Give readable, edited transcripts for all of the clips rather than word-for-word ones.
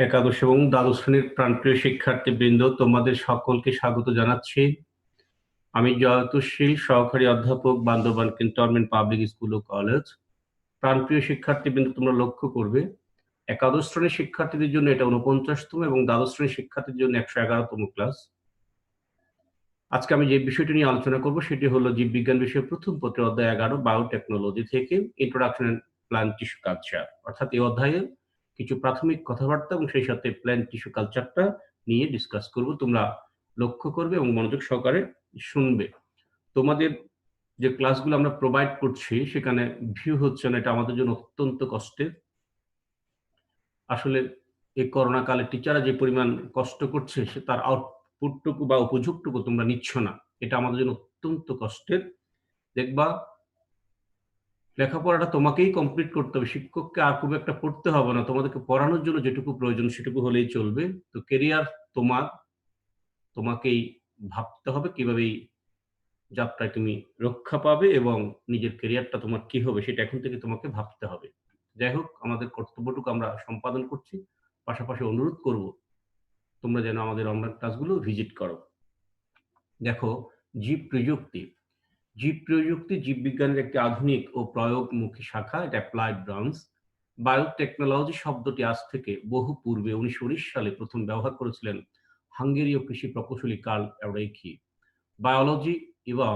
একাদশ এবং দ্বাদশ শ্রেণীর প্রাণপ্রিয় শিক্ষার্থীবৃন্দ, তোমাদের সকলকে স্বাগত জানাচ্ছি। আমি জয়তুশীল, সহকারী অধ্যাপক, বান্দরবান ক্যান্টনমেন্ট পাবলিক স্কুল ও কলেজ। প্রাণপ্রিয় শিক্ষার্থীবৃন্দ, তোমরা লক্ষ্য করবে একাদশ শ্রেণীর শিক্ষার্থীদের জন্য এটা 49তম এবং দ্বাদশ শ্রেণীর শিক্ষার্থীদের জন্য 111তম ক্লাস। আজকে আমি যে বিষয়টি নিয়ে আলোচনা করব সেটি হলো জীববিজ্ঞান বিষয়ে প্রথম পত্রের অধ্যায় 11 বায়োটেকনোলজি থেকে introduction and plant tissue culture, অর্থাৎ এই অধ্যায়ে কিছু প্রাথমিক কথাবার্তা এবং সেই সাথে প্ল্যান্ট টিস্যু কালচারটা নিয়ে ডিসকাস করব। তোমরা লক্ষ্য করবে এবং মনোযোগ সহকারে শুনবে। তোমাদের যে ক্লাসগুলো আমরা প্রোভাইড করছি সেখানে ভিউ হচ্ছে না, এটা আমাদের জন্য অত্যন্ত কষ্টের। আসলে এই করোনা কালে টিচাররা যে পরিমাণ কষ্ট করছে সে তার আউটপুটটুকু বা উপযোগটুকু তোমরা নিচ্ছ না। এটা আমাদের জন্য অত্যন্ত কষ্টের। দেখবা লেখাপড়াটা তোমাকেই কমপ্লিট করতে হবে, শিক্ষককে আর খুব একটা পড়তে হবে না। তোমাদেরকে পড়ানোর জন্য যেটুকু প্রয়োজন সেটুকু হলেই চলবে। তো কেরিয়ার তোমাকেই ভাবতে হবে কিভাবে এই যাত্রায় তুমি রক্ষা পাবে এবং নিজের কেরিয়ারটা তোমার কি হবে সেটা এখন থেকে তোমাকে ভাবতে হবে। যাই হোক, আমাদের কর্তব্যটুকু আমরা সম্পাদন করছি। পাশাপাশি অনুরোধ করব তোমরা যেন আমাদের অনলাইন ক্লাসগুলো ভিজিট করো। দেখো, জীব প্রযুক্তি। জীব প্রযুক্তি জীববিজ্ঞানের একটি আধুনিক ও প্রয়োগমুখী শাখা, এটা অ্যাপ্লাইড ব্রাঞ্চ। বায়োটেকনোলজি শব্দটি আজ থেকে বহু পূর্বে 1919 সালে প্রথম ব্যবহার করেছিলেন হাঙ্গেরীয় কৃষি প্রকৌশলী কার্ল এওরেকি। বায়োলজি এবং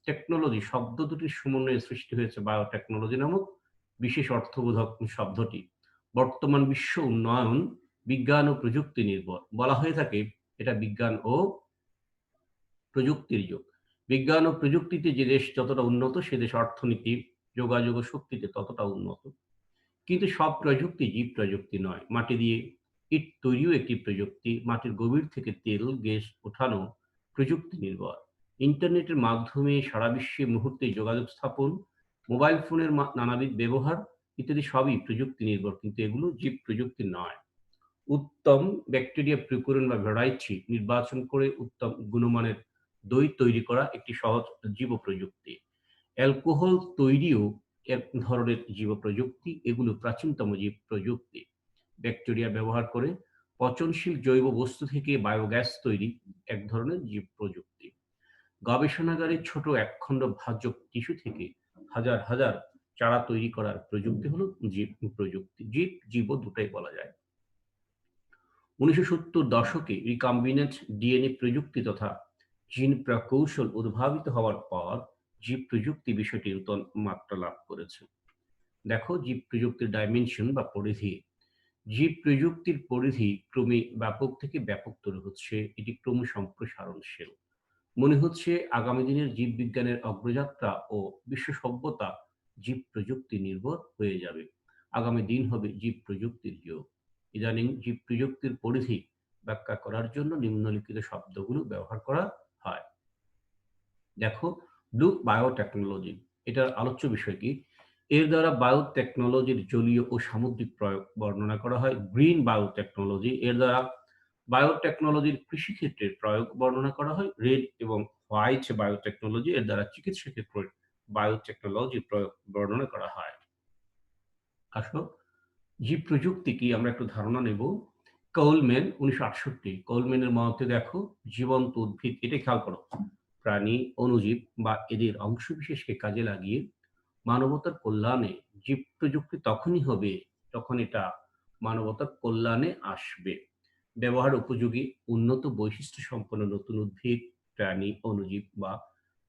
টেকনোলজি শব্দ দুটির সমন্বয়ে সৃষ্টি হয়েছে বায়োটেকনোলজি নামক বিশেষ অর্থবোধক শব্দটি। বর্তমান বিশ্ব উন্নয়ন বিজ্ঞান ও প্রযুক্তি নির্ভর। বলা হয়ে থাকে এটা বিজ্ঞান ও প্রযুক্তির যুগ। বিজ্ঞান ও প্রযুক্তিতে যে দেশ যতটা উন্নত সে দেশ অর্থনীতি, যোগাযোগ ও শক্তিতে ততটা উন্নত। কিন্তু সব প্রযুক্তি জীব প্রযুক্তি নয়। মাটি দিয়ে ইট তৈরিও একটি প্রযুক্তি। মাটির গভীর থেকে তেল গ্যাস ওঠানো প্রযুক্তি নির্ভর। ইন্টারনেটের মাধ্যমে সারা বিশ্বে মুহূর্তে যোগাযোগ স্থাপন, মোবাইল ফোনের নানাবিধ ব্যবহার ইত্যাদি সবই প্রযুক্তি নির্ভর, কিন্তু এগুলো জীব প্রযুক্তি নয়। উত্তম ব্যাকটেরিয়া প্রকরণ বা ভ্যারাইটি নির্বাচন করে উত্তম গুণমানের দই তৈরি করা একটি সহজ জীব প্রযুক্তি। অ্যালকোহল তৈরিও এক ধরনের জীব প্রযুক্তি। এগুলো প্রাচীনতম জীব প্রযুক্তি। ব্যাকটেরিয়া ব্যবহার করে পচনশীল জৈব বস্তু থেকে বায়োগ্যাস তৈরি এক ধরনের জীব প্রযুক্তি। গবেষণাগারে ছোট একখণ্ড ভাজ্য টিস্যু থেকে হাজার হাজার চারা তৈরি করার প্রযুক্তি হলো জীব প্রযুক্তি। জীব দুটাই বলা যায়। 1970 দশকে রিকম্বিনেন্ট ডিএনএ প্রযুক্তি তথা জিন প্রকৌশল উদ্ভাবিত হওয়ার পর জীব প্রযুক্তি বিষয়টি নতুন মাত্রা লাভ করেছে। দেখো, জীব প্রযুক্তির ডাইমেনশন বা পরিধি। জীব প্রযুক্তির পরিধি ক্রমে ব্যাপক থেকে ব্যাপকতর হচ্ছে। এটি ক্রম সম্প্রসারণশীল। মনে হচ্ছে আগামী দিনের জীববিজ্ঞানের অগ্রযাত্রা ও বিশ্ব সভ্যতা জীব প্রযুক্তি নির্ভর হয়ে যাবে। আগামী দিন হবে জীব প্রযুক্তির যুগ। ইদানিং জীব প্রযুক্তির পরিধি ব্যাখ্যা করার জন্য নিম্নলিখিত শব্দগুলো ব্যবহার করা হয়। দেখো, ব্লু বায়োটেকনোলজি, এটার আলোচ্য বিষয় কি? এর দ্বারা বায়োটেকনোলজির জলীয় ও সামুদ্রিক প্রয়োগ বর্ণনা করা হয়। গ্রিন বায়োটেকনোলজি, এর দ্বারা বায়োটেকনোলজির কৃষিক্ষেত্রের প্রয়োগ বর্ণনা করা হয়। রেড এবং হোয়াইট বায়োটেকনোলজি, এর দ্বারা চিকিৎসা ক্ষেত্রে বায়োটেকনোলজির প্রয়োগ বর্ণনা করা হয়। আসো, জীব প্রযুক্তি কি আমরা একটু ধারণা নেব। কোলম্যান 1968, কোলম্যানের মতে দেখো, জীবন্ত উদ্ভিদ, এটা খেয়াল করো, প্রাণী, অণুজীব বা এদের অংশবিশেষকে কাজে লাগিয়ে মানবতার কল্যাণে জীব প্রযুক্তি তখনই হবে যখন এটা মানবতার কল্যাণে আসবে। ব্যবহার উপযোগী উন্নত বৈশিষ্ট্য সম্পন্ন নতুন উদ্ভিদ, প্রাণী, অণুজীব বা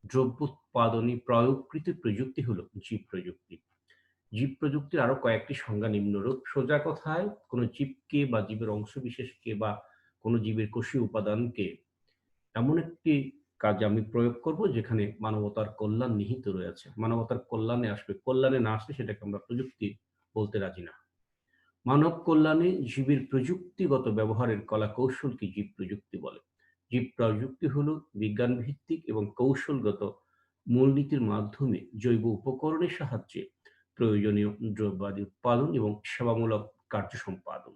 দ্রব্য উৎপাদনে প্রয়োগকৃত প্রযুক্তি হলো জীব প্রযুক্তি। জীব প্রযুক্তির আরো কয়েকটি সংজ্ঞা নিম্নরূপ। সোজা কথায় কোনো জীবকে বা জীবের অংশবিশেষকে বা কোনো জীবের কোষীয় উপাদানকে এমন একটি কাজে আমি প্রয়োগ করব যেখানে মানবতার কল্যাণ নিহিত রয়েছে। মানবতার কল্যাণে আসবে, কল্যাণে না আসলে সেটাকে আমরা প্রযুক্তি বলতে রাজি না। মানব কল্যাণে জীবের প্রযুক্তিগত ব্যবহারের কলা কৌশলকে জীব প্রযুক্তি বলে। জীব প্রযুক্তি হলো বিজ্ঞান ভিত্তিক এবং কৌশলগত মূলনীতির মাধ্যমে জৈব উপকরণের সাহায্যে প্রয়োজনীয় দ্রব্যাদি উৎপাদন এবং সেবামূলক কার্য সম্পাদন।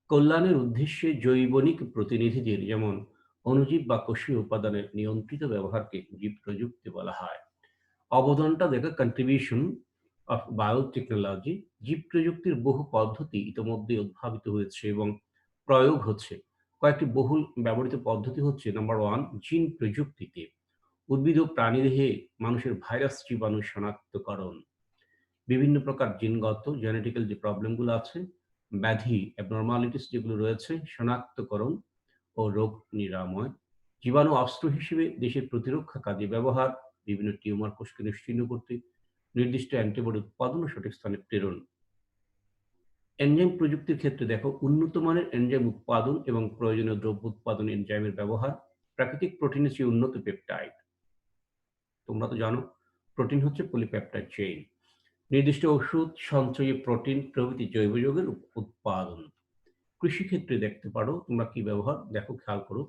কল্যাণের উদ্দেশ্যে জৈবনিক প্রতিনিধিদের যেমন অণুজীব বা কোষীয় উপাদানের নিয়ন্ত্রিত ব্যবহারকে জীব প্রযুক্তি বলা হয়। অবদানটা দেখো, কন্ট্রিবিউশন অফ বায়োটেকনোলজি, জীব প্রযুক্তির বহু পদ্ধতি ইতোমধ্যে উদ্ভাবিত হয়েছে এবং প্রয়োগ হচ্ছে। কয়েকটি বহুল ব্যবহৃত পদ্ধতি হচ্ছে নাম্বার 1, জিন প্রযুক্তিতে উদ্ভিদ ও প্রাণীদেহে মানুষের ভাইরাস জীবাণু শনাক্তকরণ। বিভিন্ন প্রকার জিনগত জেনেটিক্যাল যে প্রবলেমগুলো আছে, ব্যাধি abnormalities যেগুলো রয়েছে শনাক্তকরণ ও রোগ নিরাময়। জীবাণু অস্ত্র হিসেবে দেশের প্রতিরক্ষা কাজে ব্যবহার, বিভিন্ন টিউমার কোষকে নিশ্চিহ্ন করতে নির্দিষ্ট অ্যান্টিবডি উৎপাদন ও সঠিক স্থানে প্রেরণ। এনজাইম প্রযুক্তির ক্ষেত্রে দেখো উন্নত মানের এনজাইম উৎপাদন এবং প্রয়োজনীয় দ্রব্য উৎপাদন এনজাইমের ব্যবহার, প্রাকৃতিক প্রোটিনের চেয়ে উন্নত পেপটাইড। তোমরা তো জানো প্রোটিন হচ্ছে পলিপেপটাইড চেইন। নির্দিষ্ট ওষুধ, সঞ্চয়ী প্রোটিন প্রভৃতি জৈব যৌগের উৎপাদন। কৃষিক্ষেত্রে দেখতে পারো তোমরা কি ব্যবহার, দেখো খেয়াল করো।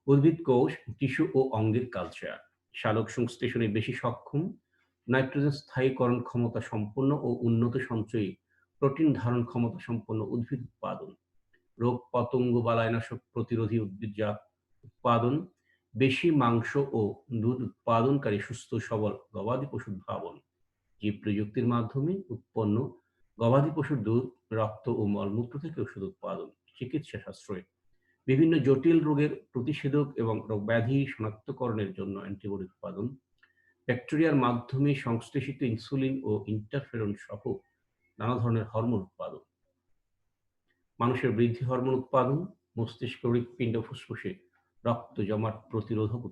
উদ্ভিদ কোষ, টিস্যু ও অঙ্গের কালচার। সালোক সংশ্লেষণে বেশি সক্ষম, নাইট্রোজেন স্থায়ীকরণ ক্ষমতা সম্পন্ন ও উন্নত সঞ্চয়ী প্রোটিন ধারণ ক্ষমতা সম্পন্ন উদ্ভিদ উৎপাদন। রোগ পতঙ্গ বালাইনাশক প্রতিরোধী উদ্ভিদজাত উৎপাদন। বেশি মাংস ও দুধ উৎপাদনকারী সুস্থ সবল গবাদি পশুর উদ্ভাবন। জীব প্রযুক্তির মাধ্যমে উৎপন্ন গবাদি পশুর দুধ, রক্ত ও মলমূত্র থেকে ওষুধ উৎপাদন। চিকিৎসা সাশ্রয়, বিভিন্ন জটিল রোগের প্রতিষেধক এবং রোগব্যাধি শনাক্তকরণের জন্য অ্যান্টিবডি উৎপাদন। ব্যাকটেরিয়ার মাধ্যমে সংশ্লেষিত ইনসুলিন ও ইন্টারফেরন সহ নানা ধরনের হরমোন উৎপাদন। মানুষের বৃদ্ধি হরমোন উৎপাদন, মস্তিষ্ক, হৃৎপিণ্ড, ফুসফুসে রক্ত জমাট প্রতিরোধক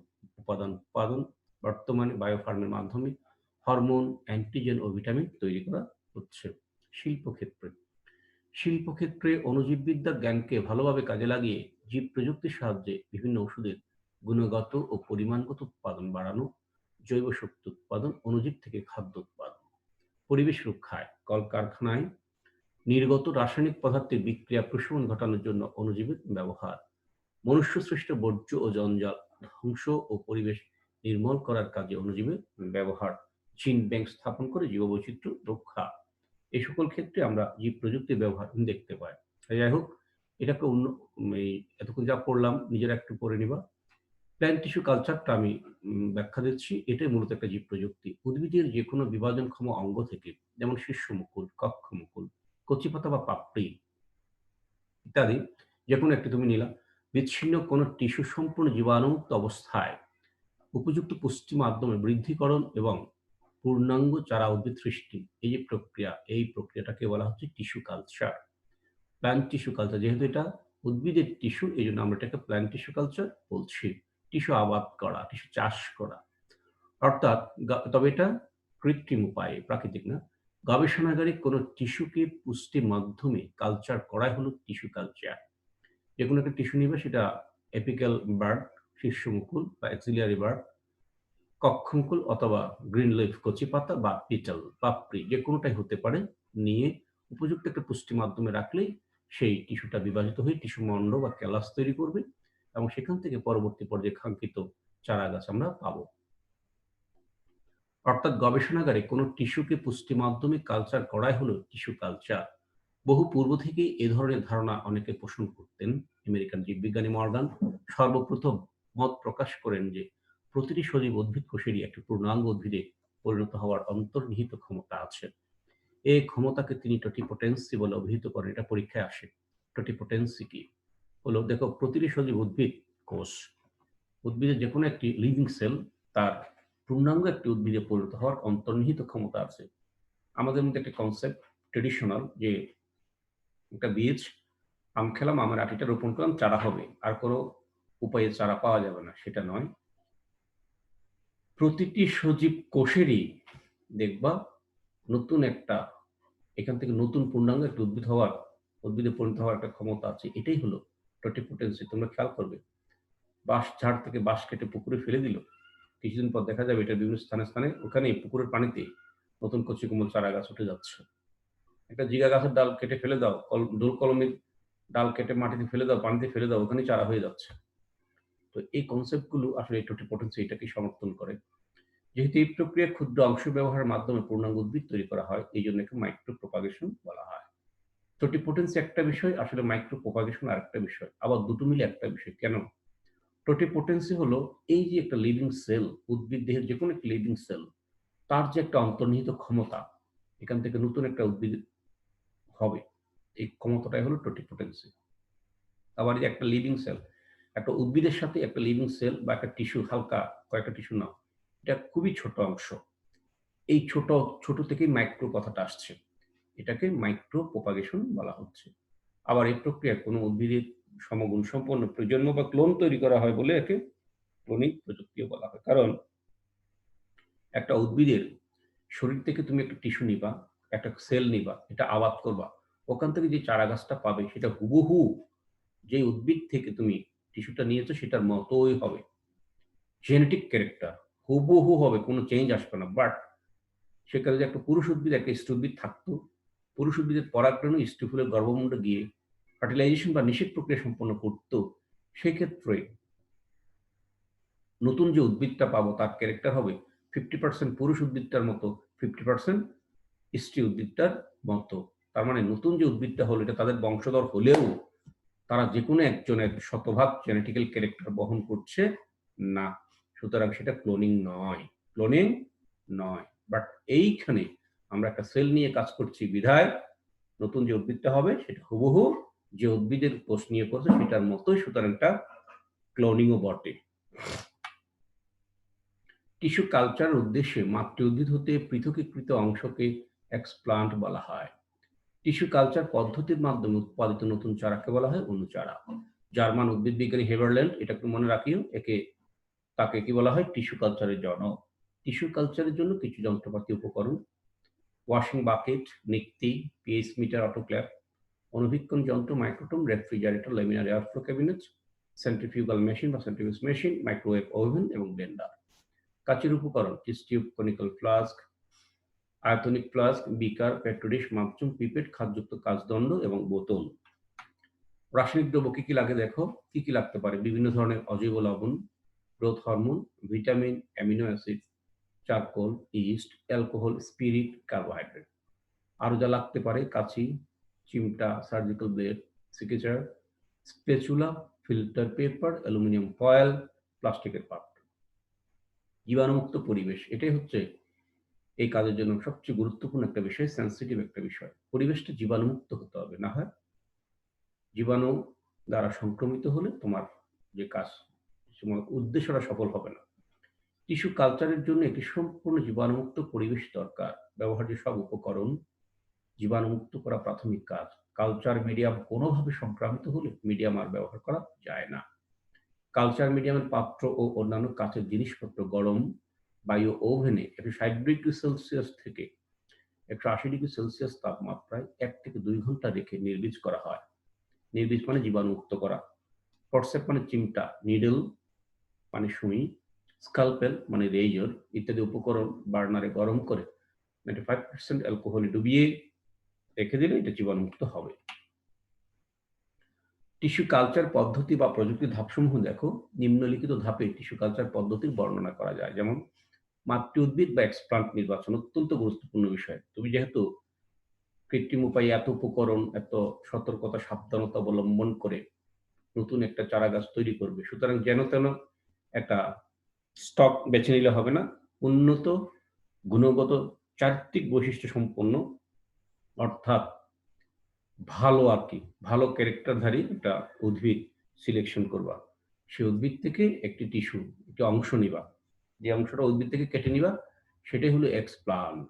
উপাদান উৎপাদন। বর্তমানে বায়োফার্মের মাধ্যমে হরমোন, অ্যান্টিজেন ও ভিটামিন তৈরি করা হচ্ছে। শিল্পক্ষেত্রে শিল্পক্ষেত্রে অণুজীববিদ্যার জ্ঞানকে ভালোভাবে কাজে লাগিয়ে জীব প্রযুক্তির সাহায্যে বিভিন্ন ওষুধের গুণগত ও পরিমাণগত উৎপাদন বাড়ানো, জৈব শক্তি উৎপাদন, অণুজীব থেকে খাদ্য উৎপাদন। পরিবেশ রক্ষায় কলকারখানায় নির্গত রাসায়নিক পদার্থের বিক্রিয়া প্রশমন ঘটানোর জন্য অণুজীবের ব্যবহার। মনুষ্যসৃষ্ট বর্জ্য ও জঞ্জাল ধ্বংস ও পরিবেশ নির্মল করার কাজে অণুজীবের ব্যবহার। জিন ব্যাংক স্থাপন করে জীববৈচিত্র্য রক্ষা। এই সকল ক্ষেত্রে আমরা জীব প্রযুক্তির ব্যবহার দেখতে পাই। যাই হোক, এটাকে এই এতক্ষণ যা পড়লাম নিজেরা একটু পড়ে নিবা। প্ল্যান্ট টিস্যু কালচারটা আমি ব্যাখ্যা দিচ্ছি। এটাই মূলত একটা জীব প্রযুক্তি। উদ্ভিদের যেকোনো বিভাজনক্ষম অঙ্গ থেকে, যেমন শীর্ষমুকুল, কক্ষমুকুল, কচিপাতা বা পাপড়ি ইত্যাদি, যেকোনো একটি তুমি নিলা। বিচ্ছিন্ন কোনো টিস্যু সম্পূর্ণ জীবাণুমুক্ত অবস্থায় উপযুক্ত পুষ্টি মাধ্যমে বৃদ্ধিকরণ এবং পূর্ণাঙ্গ চারা উদ্ভিদ সৃষ্টি। এই যে প্রক্রিয়া, এই প্রক্রিয়াটাকে বলা হচ্ছে tissue culture. Plant tissue culture, যেহেতু এটা উদ্ভিদের টিস্যু এজন্য আমরা এটাকে প্ল্যান্ট টিস্যু কালচার বলছি। টিস্যু আবাদ করা, টিস্যু চাষ করা। অর্থাৎ তবে এটা কৃত্রিম উপায়ে, প্রাকৃতিক না। গবেষণাগারে কোনো টিস্যুকে পুষ্টির মাধ্যমে কালচার করাই হলো টিস্যু কালচার। যেকোনো একটা টিস্যু নিবে, সেটা এপিক্যাল বার্ড, শীর্ষমুকুল বা অ্যাক্সিলিয়ারি বার্ড, কক্ষমুকুল অথবা গ্রিন লিফ কচি পাতা বা পিটাল পাপড়ি, যেকোনোটাই হতে পারে। নিয়ে উপযুক্ত একটা পুষ্টি মাধ্যমে রাখলেই সেই টিস্যুটা বিভাজিত হয়ে টিস্যু মন্ড বা ক্যালাস তৈরি করবে এবং সেখান থেকে পরবর্তী পর্যায়ে কাঙ্ক্ষিত চারা গাছ আমরা পাবো। অর্থাৎ গবেষণাগারে কোনো টিস্যুকে পুষ্টি মাধ্যমে কালচার করাই হলো টিস্যু কালচার। বহু পূর্ব থেকেই এ ধরনের ধারণা অনেকে পোষণ করতেন। আমেরিকান জীববিজ্ঞানী মর্গান সর্বপ্রথম মত প্রকাশ করেন যে প্রতিটি সজীব উদ্ভিদ কোষেরই একটি পূর্ণাঙ্গ উদ্ভিদে পরিণত হওয়ার অন্তর্নিহিত ক্ষমতা আছে। এই ক্ষমতাকে তিনি টোটিপোটেন্সি বলে অভিহিত করেন। এটা পরীক্ষায় আসে। টোটিপোটেন্সি কি? হলো, দেখো প্রতিটি সজীব উদ্ভিদ কোষ, উদ্ভিদের যেকোনো একটি লিভিং সেল তার পূর্ণাঙ্গ একটি উদ্ভিদে পরিণত হওয়ার অন্তর্নিহিত ক্ষমতা আছে। আমাদের মধ্যে একটা কনসেপ্ট ট্রেডিশনাল যে একটা বীজ, আম খেলাম, আমের আটিটা রোপণ করলাম, চারা হবে। আর কোনো উপায়ে চারা পাওয়া যাবে না, সেটা নয়। প্রতিটি সজীব কোষেরই দেখবা নতুন একটা, এখান থেকে নতুন পূর্ণাঙ্গ একটা উদ্ভিদে পরিণত হওয়ার একটা ক্ষমতা আছে। এটাই হলো টোটিপোটেন্সি। তোমরা খেয়াল করবে, বাঁশ ঝাড় থেকে বাঁশ কেটে পুকুরে ফেলে দিল, কিছুদিন পর দেখা যাবে এটা বিভিন্ন স্থানে স্থানে ওখানে পুকুরের পানিতে নতুন কচি কোমল চারা গাছ উঠে যাচ্ছে। একটা জিগা গাছের ডাল কেটে ফেলে দাও, দোল কলমের ডাল কেটে মাটিতে ফেলে দাও, পানিতে ফেলে দাও, ওখানেই চারা হয়ে যাচ্ছে। তো এই কনসেপ্ট গুলো আসলে টোটিপোটেন্সি এটাকে সমর্থন করে। যেহেতু এই প্রক্রিয়া ক্ষুদ্র অংশ ব্যবহারের মাধ্যমে পূর্ণাঙ্গ উদ্ভিদ তৈরি করা হয়, এই জন্য একে মাইক্রো প্রপাগেশন বলা হয়। টোটিপোটেন্সি একটা বিষয়, আসলে মাইক্রো প্রপাগেশন আরেকটা বিষয়। আবার দুটো মিলে একটা বিষয়। কেন? টোটিপোটেন্সি হলো এই যে একটা লিভিং সেল, উদ্ভিদ দেহের যেকোনো একটা লিভিং সেল, তার যে একটা অন্তর্নিহিত ক্ষমতা, এখান থেকে নতুন একটা উদ্ভিদ হবে। এই ক্ষমতাটাই হলো টোটিপোটেন্সি। আবার এই যে একটা লিভিং সেল, একটা উদ্ভিদের সাথে একটা লিভিং সেল বা একটা টিস্যু, হালকা কয়েকটা টিস্যু নাও। এটা খুবই ছোট অংশ। এই ছোট থেকেই মাইক্রো কথাটা আসছে। এটাকে মাইক্রো প্রপাগেশন বলা হচ্ছে। আবার এই প্রক্রিয়ায় কোনো উদ্ভিদের সমগুণ সম্পন্ন প্রজন্ম বা ক্লোন তৈরি করা হয় বলে একে ক্লোনিং প্রযুক্তিও বলা হয়। কারণ একটা উদ্ভিদের শরীর থেকে তুমি একটা টিস্যু নিবা, একটা সেল নিবা, এটা আবাদ করবা। ওখান থেকে যে চারাগাছটা পাবে সেটা হুবহু যে উদ্ভিদ থেকে তুমি টিস্যুটা নিয়েছো সেটার মতোই হবে। জেনেটিক ক্যারেক্টার হুবহু হবে, কোনো চেঞ্জ আসবে না। বাট সেখানে যে একটা পুরুষ উদ্ভিদ, একটা স্ত্রী উদ্ভিদ থাকতো, পুরুষ উদ্ভিদের পরাগরেণু স্ত্রী ফুলের গর্ভমুণ্ডে গিয়ে ফার্টিলাইজেশন বা নিষেক প্রক্রিয়া সম্পন্ন করত। সেক্ষেত্রে নতুন যে উদ্ভিদটা পাবো তার ক্যারেক্টার হবে 50% পুরুষ উদ্ভিদটার মতো, 50% স্ত্রী উদ্ভিদটার মতো। তার মানে নতুন যে উদ্ভিদটা হলো এটা তাদের বংশধর হলেও তারা যেকোনো একজনের শতভাগ জেনেটিক্যাল ক্যারেক্টার বহন করছে না। সুতরাং সেটা ক্লোনিং নয়, ক্লোনিং নয়। বাট এইখানে আমরা একটা সেল নিয়ে কাজ করছি বিধায় নতুন যে উদ্ভিদটা হবে সেটা হুবহু যে উদ্ভিদের কোষ নিয়ে করছে সেটার মতোই, সুতরাং এটা ক্লোনিংও বটে। টিস্যু কালচার উদ্দেশ্যে মাতৃ উদ্ভিদ হতে পৃথকীকৃত অংশকে এক্সপ্লান্ট বলা হয়। টিস্যু কালচার পদ্ধতির মাধ্যমে উৎপাদিত নতুন চারাকে বলা হয় অনুচারা। জার্মান উদ্ভিদ বিজ্ঞানী হেবারল্যান্ড, এটা একটু মনে রাখিও, তাকে কি বলা হয়? টিস্যু কালচারের জনক। টিস্যু কালচারের জন্য কিছু যন্ত্রপাতি উপকরণ: ওয়াশিং বাকেট, নিক্তি, পিএইচ মিটার, অটোক্ল্যাভ, অণুবীক্ষণ যন্ত্র, microtome, refrigerator, laminar airflow cabinet, centrifugal machine বা সেন্ট্রিফিউজ মেশিন, মাইক্রোওয়েভ ওভেন এবং ব্লেন্ডার। কাচের উপকরণ: টেস্ট টিউব, কনিক্যাল ফ্লাস্ক, আয়তনিক ফ্লাস্ক, বিকার, পেট্রো ডিশ, মাপচুন, পিপেট, খাদযুক্ত কাচদণ্ড এবং বোতল। রাসায়নিক দ্রব্য কি লাগে দেখো, কি লাগতে পারে? বিভিন্ন ধরনের অজৈব লবণ, growth hormone, vitamin, amino acid, charcoal, yeast, alcohol, spirit, carbohydrate. আরো যা লাগতে পারে: কাঁচি, চিমটা, surgical blade, secateur, spatula, filter paper, aluminium foil, প্লাস্টিকের পাত্র। জীবাণুমুক্ত পরিবেশ, এটাই হচ্ছে এই কাজের জন্য সবচেয়ে গুরুত্বপূর্ণ একটা বিষয়, সেন্সিটিভ একটা বিষয়। পরিবেশটা জীবাণুমুক্ত হতে হবে, না হয় জীবাণু দ্বারা সংক্রমিত হলে তোমার যে কাজ, তোমার উদ্দেশ্যটা সফল হবে না। টিস্যু কালচারের জন্য একটি সম্পূর্ণ জীবাণুমুক্ত পরিবেশ দরকার। ব্যবহার্য সব উপকরণ জীবাণুমুক্ত করা প্রাথমিক কাজ। কালচার মিডিয়াম কোনোভাবে সংক্রামিত হলে মিডিয়াম আর ব্যবহার করা যায় না। কালচার মিডিয়ামের পাত্র ও অন্যান্য কাঁচের জিনিসপত্র গরম বায়ু ওভেনে 160 ডিগ্রি সেলসিয়াস থেকে 180 ডিগ্রি সেলসিয়াস তাপমাত্রায় 1 থেকে 2 ঘন্টা রেখে নির্বীজ করা হয়। নির্বীজ মানে জীবাণুমুক্ত করা। ফরসেপ মানে চিমটা, নিডল মানে সুই, স্কালপেল মানে রেজর ইত্যাদি উপকরণ বার্নারে গরম করে 95% অ্যালকোহলে ডুবিয়ে রেখে দিলে এটা জীবাণুমুক্ত হবে। টিস্যু কালচার পদ্ধতি বা প্রযুক্তির ধাপসমূহ দেখো। নিম্নলিখিত ধাপে টিস্যু কালচার পদ্ধতির বর্ণনা করা যায়। যেমন মাতৃ উদ্ভিদ বা এক্সপ্লান্ট নির্বাচন অত্যন্ত গুরুত্বপূর্ণ বিষয়। তুমি যেহেতু কৃত্রিম উপায়ে এত উপকরণ, এত সতর্কতা, সাবধানতা অবলম্বন করে নতুন একটা চারাগাছ তৈরি করবে, সুতরাং যেন তেন একটা স্টক বেছে নিলে হবে না। উন্নত গুণগত চারিত্রিক বৈশিষ্ট্য সম্পন্ন, অর্থাৎ ভালো আরকি, ভালো ক্যারেক্টারধারী একটা উদ্ভিদ সিলেকশন করবা। সেই উদ্ভিদ থেকে একটি টিস্যু, একটি অংশ নিবা। যে অংশটা উদ্ভিদ থেকে কেটে নিবা সেটাই হলো এক্সপ্লান্ট।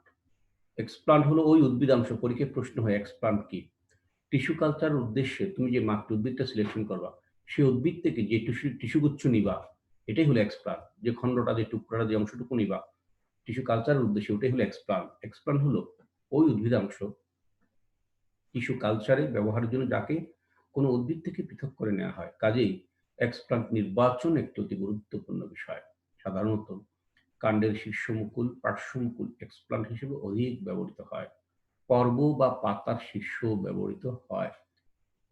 এক্সপ্লান্ট হলো ওই উদ্ভিদাংশ। পরীক্ষায় প্রশ্ন হয় এক্সপ্লান্ট কি? টিস্যু কালচারের উদ্দেশ্যে তুমি যে মাতৃ উদ্ভিদটা সিলেকশন করবা, সেই উদ্ভিদ থেকে যে টিস্যুগুচ্ছ নিবা এটাই হলো এক্সপ্লান্ট। যে খণ্ডটা, যে টুকরাটা, যে অংশটুকু নিবা টিস্যু কালচারের উদ্দেশ্যে ওটাই হলো এক্সপ্লান্ট। এক্সপ্লান্ট হলো ওই উদ্ভিদাংশ টিস্যু কালচারে ব্যবহারের জন্য যাকে কোনো উদ্ভিদ থেকে পৃথক করে নেওয়া হয়। কাজেই এক্সপ্লান্ট নির্বাচন একটি অতি গুরুত্বপূর্ণ বিষয়। সাধারণত কাণ্ডের শীর্ষমুকুল, পার্শ্বমুকুল এক্সপ্লান্ট হিসেবে অধিক ব্যবহৃত হয়। পর্ব বা পাতার শীর্ষ ব্যবহৃত হয়।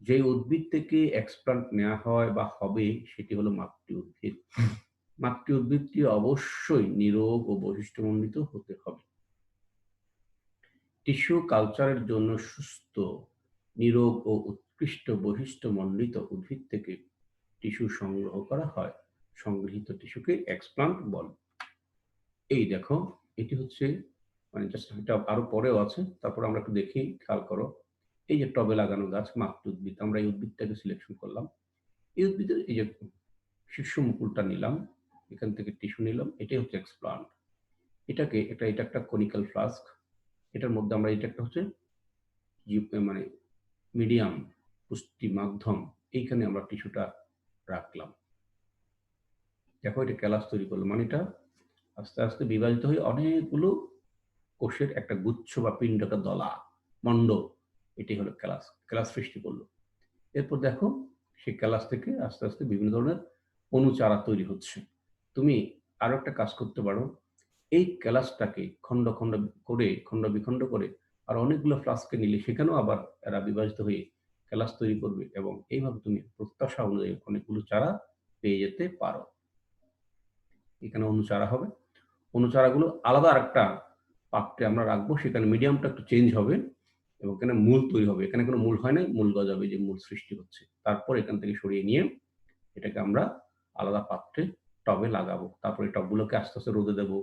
যে উদ্ভিদ থেকে এক্সপ্লান্ট নেওয়া হয় বা হবে সেটি হলো মাতৃ উদ্ভিদ। মাতৃ উদ্ভিদটি অবশ্যই নিরোগ ও বৈশিষ্ট্যমণ্ডিত হতে হবে। টিস্যু কালচারের জন্য সুস্থ, নিরোগ ও উৎকৃষ্ট বৈশিষ্ট্যমণ্ডিত উদ্ভিদ থেকে টিস্যু সংগ্রহ করা হয়। সংগৃহীত টিস্যুকে এক্সপ্লান্ট বলে। এই দেখো, এটি হচ্ছে মানে জাস্ট এটা আরো পরেও আছে। তারপর আমরা একটু দেখি, খেয়াল করো। এই যে টবে লাগানো গাছ মাকড় উদ্ভিদ, আমরা এই উদ্ভিদটাকে সিলেকশন করলাম। এই উদ্ভিদের এই যে শীর্ষ মুকুলটা নিলাম, এখান থেকে টিস্যু নিলাম, এটাই হচ্ছে এক্সপ্লান্ট। এটা একটা কনিক্যাল ফ্লাস্ক। এটার মধ্যে আমরা এটা একটা হচ্ছে মানে মিডিয়াম পুষ্টি মাধ্যম, এইখানে আমরা টিস্যুটা রাখলাম। দেখো এটা ক্যালাস তৈরি করলো, মানে এটা আস্তে আস্তে বিভাজিত হয়ে অনেকগুলো কোষের একটা গুচ্ছ বা পিণ্ডটা দলা মণ্ড, এটি হলো ক্যালাস। ক্যালাস সৃষ্টি করলো। এরপর দেখো সেই ক্যালাস থেকে আস্তে আস্তে বিভিন্ন ধরনের অণুচারা তৈরি হচ্ছে। তুমি আরো একটা কাজ করতে পারো, এই ক্যালাসটাকে খণ্ড খণ্ড করে, খণ্ড বিখণ্ড করে আর অনেকগুলো ফ্লাস্কে নিলে সেখানেও আবার এরা বিভাজিত হয়ে ক্যালাস তৈরি করবে, এবং এইভাবে তুমি প্রত্যাশা অনুযায়ী অনেকগুলো চারা পেয়ে যেতে পারো। এখানে অনুচারা হবে, অনুচারাগুলো আলাদা আরেকটা পাত্রে আমরা রাখবো, সেখানে মিডিয়ামটা একটু চেঞ্জ হবে এবং এখানে মূল তৈরি হবে। এখানে কোনো মূল হয় নাই, মূল গজাবে, যে মূল সৃষ্টি হচ্ছে। তারপর এখান থেকে সরিয়ে নিয়ে এটাকে আমরা আলাদা পাত্রে টবে লাগাবো। তারপরে টবগুলোকে আস্তে আস্তে রোদে দেবো,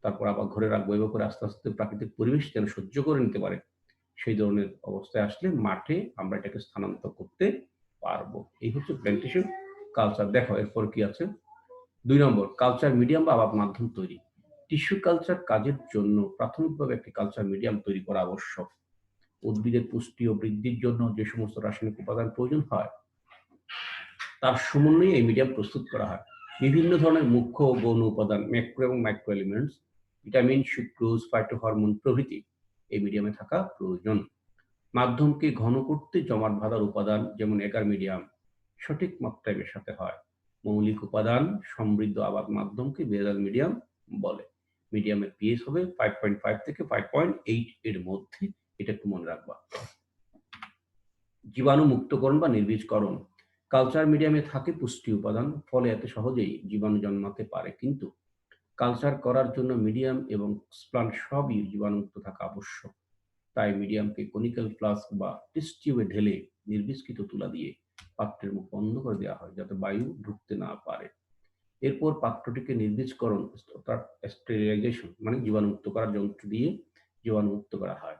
তারপর আবার ঘরে রাখবো। এভাবে করে আস্তে আস্তে প্রাকৃতিক পরিবেশ যেন সহ্য করে নিতে পারে, সেই ধরনের অবস্থায় আসলে মাঠে আমরা এটাকে স্থানান্তর করতে পারবো। এই হচ্ছে প্ল্যান্টেশন কালচার। দেখো এরপর কি আছে, ২ নম্বর কালচার মিডিয়াম বা আবাদ মাধ্যম তৈরি। টিস্যু কালচার কাজের জন্য প্রাথমিকভাবে একটি কালচার মিডিয়াম তৈরি করা আবশ্যক। উদ্ভিদের পুষ্টি ও বৃদ্ধির জন্য যে সমস্ত রাসায়নিক উপাদান প্রয়োজন হয় তার সমন্বয়ে এই মিডিয়াম প্রস্তুত করা হয়। বিভিন্ন ধরনের মুখ্য ও গৌণ উপাদান, ম্যাক্রো এবং micro elements, vitamin, sucrose, phytohormone প্রভৃতি এই মিডিয়ামে থাকা প্রয়োজন। মাধ্যমকে ঘন করতে জমাট বাঁধার উপাদান যেমন এগার মিডিয়াম সঠিক মাত্রায় মেশাতে হয়। মৌলিক উপাদান সমৃদ্ধ আবাদ মাধ্যমকে বেজাল মিডিয়াম বলে। মিডিয়ামের পিএইচ হবে 5.5 থেকে 5.8 এর মধ্যে, এটা একটু মনে রাখবা। জীবাণু মুক্তকরণ বা নির্বীজকরণ। কালচার মিডিয়ামে থাকে পুষ্টি উপাদান, ফলে এত সহজেই জীবাণু জন্মাতে পারে, কিন্তু কালচার করার জন্য মিডিয়াম এবং প্লান্ট সবই জীবাণুমুক্ত থাকা আবশ্যক। তাই মিডিয়ামকে কনিক্যাল ফ্লাস্ক বা টেস্ট টিউবে ঢেলে নির্বিষ্কৃত তুলা দিয়ে পাত্রের মুখ বন্ধ করে দেওয়া হয় যাতে বায়ু ঢুকতে না পারে। এরপর পাত্রটিকে নির্বীজকরণ অর্থাৎ স্টেরিলাইজেশন মানে জীবাণুমুক্ত করার যন্ত্র দিয়ে জীবাণুমুক্ত করা হয়।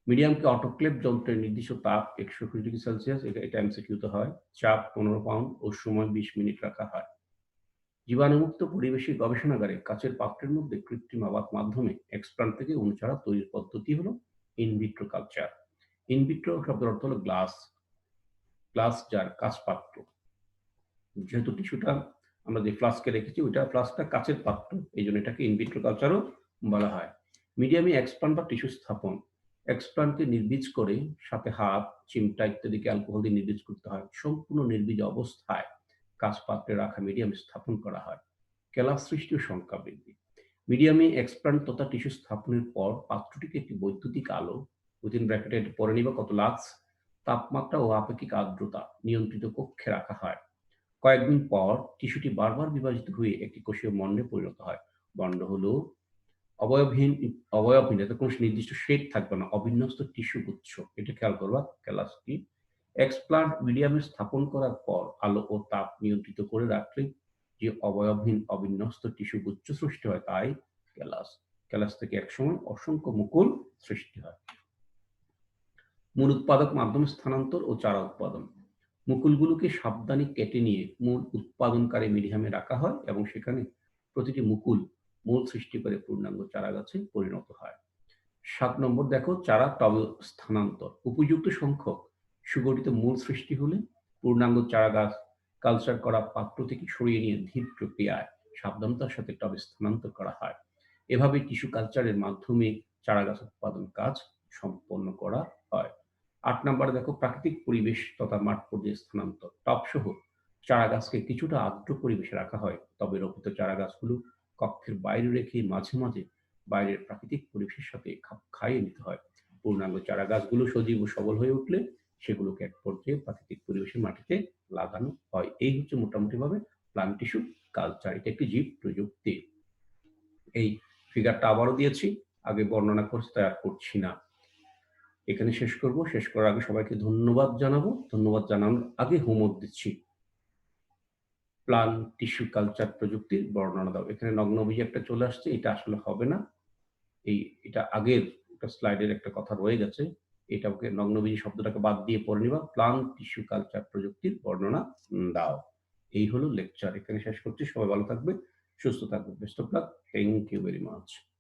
মিডিয়ামকে অটোক্লেভ যন্ত্রের নির্দিষ্ট তাপ ১২০ ডিগ্রি সেলসিয়াস, এটা এমসিকিউতে হয়, চাপ ১৫ পাউন্ড ও সময় ২০ মিনিট রাখা হয়। জীবাণুমুক্ত পরিবেশে গবেষণাগারে কাচের পাত্রের মধ্যে কৃত্রিম আবাদ মাধ্যমে এক্সপ্লান্ট থেকে অনুচারা তৈরির পদ্ধতি হলো ইনভিট্রো কালচার। ইনভিট্রো শব্দের অর্থ হলো গ্লাস, গ্লাস জার, কাঁচ পাত্র। যেহেতু টিস্যুটা আমরা যে ফ্লাস্কে রেখেছি ওইটা ফ্লাস্কটা কাচের পাত্র, এই জন্য এটাকে ইনভিট্রো কালচারও বলা হয়। মিডিয়ামে এক্সপ্লান্ট বা টিস্যু স্থাপন। এক্সপ্লান্টকে নির্বীজ করে সাথে হাত, চিমটা ইত্যাদিকে অ্যালকোহল দিয়ে নির্বীজ করতে হয়। সম্পূর্ণ নির্বীজ অবস্থায় কাঁচ পাত্রে রাখা মিডিয়াম স্থাপন করা হয়। কেলাস সৃষ্টি ও সংখ্যা বৃদ্ধি। মিডিয়ামে এক্সপ্লান্ট তথা টিস্যু স্থাপনের পর পাত্রটিকে একটি বৈদ্যুতিক আলো উইদিন ব্র্যাকেটে পরে নিবা কত লাক্স, তাপমাত্রা ও আপেক্ষিক আর্দ্রতা নিয়ন্ত্রিত কক্ষে রাখা হয়। কয়েকদিন পর টিস্যুটি বারবার বিভাজিত হয়ে একটি কোষীয় মণ্ডে পরিণত হয়। মণ্ড হলো অবয়বহীন, অবয়বহীন, এতে কোনো নির্দিষ্ট শেড থাকবে না, অবিন্যস্ত টিস্যু গুচ্ছ। এটা খেয়াল করবা ক্যালাসটি। এক্সপ্লান্ট মিডিয়ামে স্থাপন করার পর আলো ও তাপ নিয়ন্ত্রিত করে রাখলে যে অবয়বহীন অবিন্যস্ত টিস্যু গুচ্ছ সৃষ্টি হয় তাই ক্যালাস। ক্যালাস থেকে একসময় অসংখ্য মুকুল সৃষ্টি হয়। মূল উৎপাদক মাধ্যম স্থানান্তর ও চারা উৎপাদন। মুকুলগুলোকে সাবধানে কেটে নিয়ে মূল উৎপাদনকারী মিডিয়ামে রাখা হয় এবং সেখানে প্রতিটি মুকুল মূল সৃষ্টি করে পূর্ণাঙ্গ চারা গাছে পরিণত হয়। ৭ নম্বর দেখো চারা টবে স্থানান্তর। উপযুক্ত সংখ্যক সুগঠিত মূল সৃষ্টি হলে পূর্ণাঙ্গ চারা গাছ কালচার করা পাত্র থেকে সরিয়ে নিয়ে ধীর প্রক্রিয়ায় সাবধানতার সাথে টবে স্থানান্তর করা হয়। এভাবে টিস্যু কালচারের মাধ্যমে চারা গাছ উৎপাদন কাজ সম্পন্ন করা হয়। ৮ নম্বরে দেখো প্রাকৃতিক পরিবেশ তথা মাঠ পর্যায়ে স্থানান্তর। টবসহ চারা গাছকে কিছুটা আর্দ্র পরিবেশে রাখা হয়, তবে রোপিত চারা গাছগুলো কক্ষের বাইরে রেখে মাঝে মাঝে বাইরের প্রাকৃতিক পরিবেশের সাথে খাপ খাইয়ে নিতে হয়। পূর্ণাঙ্গ চারা গাছগুলো সজীব ও সবল হয়ে উঠলে সেগুলোকে এক পর্যায়ে প্রাকৃতিক পরিবেশে মাটিতে লাগানো হয়। এই হচ্ছে মোটামুটিভাবে প্লান্ট টিস্যু কালচার। এটা একটি জীব প্রযুক্তি। এই ফিগারটা আবারও দিয়েছি, আগে বর্ণনা করছি তাই আর করছি না। এখানে শেষ করব। শেষ করার আগে সবাইকে ধন্যবাদ জানাবো। ধন্যবাদ জানানোর আগে হোমওয়ার্ক দিচ্ছি। প্লান্ট টিস্যু কালচার প্রযুক্তির বর্ণনা দাও। এখানে নগ্ন অভিযোগ একটা চলে আসছে, এটা আসলে হবে না। এটা আগের একটা স্লাইডের একটা কথা রয়ে গেছে। এটাকে নগ্নবীজি শব্দটাকে বাদ দিয়ে পড়ে নিবা। প্লান্ট টিস্যু কালচার প্রযুক্তির বর্ণনা দাও। এই হলো লেকচার। এখানে শেষ করছি। সবাই ভালো থাকবে, সুস্থ থাকবে। Best of luck. Thank you very much.